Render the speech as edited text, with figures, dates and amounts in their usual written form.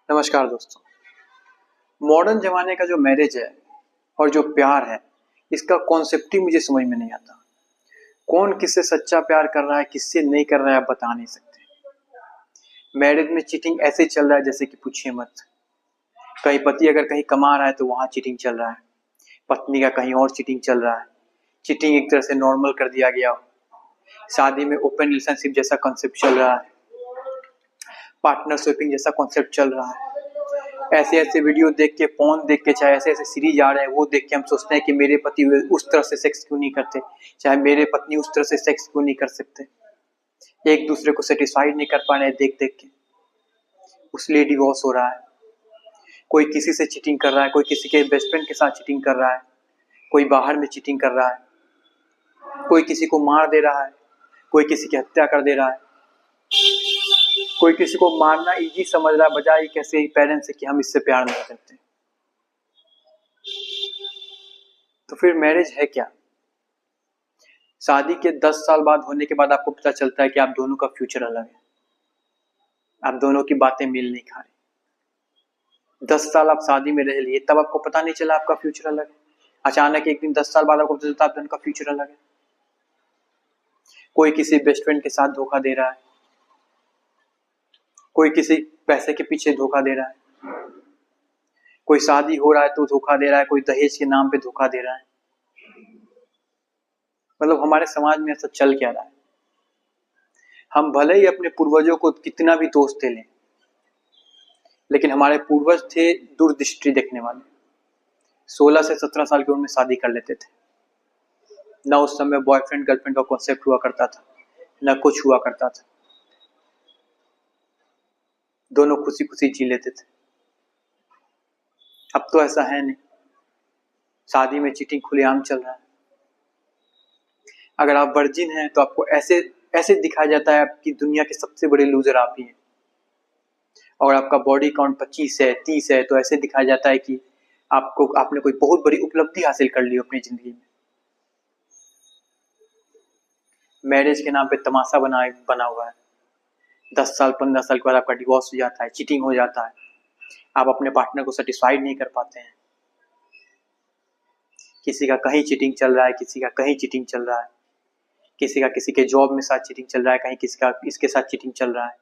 नमस्कार दोस्तों। मॉडर्न जमाने का जो मैरिज है और जो प्यार है, इसका कॉन्सेप्ट ही मुझे समझ में नहीं आता। कौन किससे सच्चा प्यार कर रहा है, किससे नहीं कर रहा है, आप बता नहीं सकते। मैरिज में चीटिंग ऐसे चल रहा है जैसे कि पूछिए मत। कहीं पति अगर कहीं कमा रहा है तो वहां चीटिंग चल रहा है, पत्नी का कहीं और चीटिंग चल रहा है। चीटिंग एक तरह से नॉर्मल कर दिया गया। शादी में ओपन रिलेशनशिप जैसा कॉन्सेप्ट चल रहा है, पार्टनर स्विपिंग जैसा कॉन्सेप्ट चल रहा है। ऐसे ऐसे वीडियो देख के, फोन देख के, चाहे ऐसे ऐसे सीरीज आ रहे हैं वो देख के हम सोचते हैं कि मेरे पति उस तरह से सेक्स क्यों नहीं करते, चाहे मेरे पत्नी उस तरह से सेक्स क्यों नहीं कर सकते। एक दूसरे को सेटिस्फाइड नहीं कर पा रहे हैं देख देख के। उसलिए डिवोर्स हो रहा है। कोई किसी से चीटिंग कर रहा है, कोई किसी के बेस्ट फ्रेंड के साथ चीटिंग कर रहा है, कोई बाहर में चीटिंग कर रहा है, कोई किसी को मार दे रहा है, कोई किसी की हत्या कर दे रहा है, कोई किसी को मारना इजी समझ रहा है बजाय कैसे पेरेंट्स से कि हम इससे प्यार नहीं करते। तो फिर मैरिज है क्या? शादी के 10 साल बाद होने के बाद आपको पता चलता है कि आप दोनों का फ्यूचर अलग है, आप दोनों की बातें मिल नहीं खा रही। 10 साल आप शादी में रह लिए, तब आपको पता नहीं चला आपका फ्यूचर अलग है। अचानक एक दिन 10 साल बाद आपको पता चलता है आप दोनों का फ्यूचर अलग है। कोई किसी बेस्ट फ्रेंड के साथ धोखा दे रहा है, कोई किसी पैसे के पीछे धोखा दे रहा है, कोई शादी हो रहा है तो धोखा दे रहा है, कोई दहेज के नाम पे धोखा दे रहा है। मतलब हमारे समाज में ऐसा चल क्या रहा है? हम भले ही अपने पूर्वजों को कितना भी दोष दे लें, लेकिन हमारे पूर्वज थे दूरदृष्टि देखने वाले। 16 से 17 साल की उम्र में शादी कर लेते थे। न उस समय बॉयफ्रेंड गर्लफ्रेंड का कॉन्सेप्ट हुआ करता था, न कुछ हुआ करता था। दोनों खुशी खुशी जी लेते थे। अब तो ऐसा है नहीं। शादी में चीटिंग खुलेआम चल रहा है। अगर आप वर्जिन हैं तो आपको ऐसे ऐसे दिखाया जाता है कि दुनिया के सबसे बड़े लूजर आप ही हैं। और आपका बॉडी काउंट 25 है, 30 है, तो ऐसे दिखाया जाता है कि आपने कोई बहुत बड़ी उपलब्धि हासिल कर ली अपनी जिंदगी में। मैरिज के नाम पे तमाशा बना हुआ है। 10 साल 15 साल के बाद आपका डिवोर्स हो जाता है, चीटिंग हो जाता है, आप अपने पार्टनर को सेटिस्फाइड नहीं कर पाते हैं। किसी का कहीं चीटिंग चल रहा है, किसी का कहीं चीटिंग चल रहा है, किसी का किसी के जॉब में साथ चीटिंग चल रहा है, कहीं किसी का इसके साथ चीटिंग चल रहा है।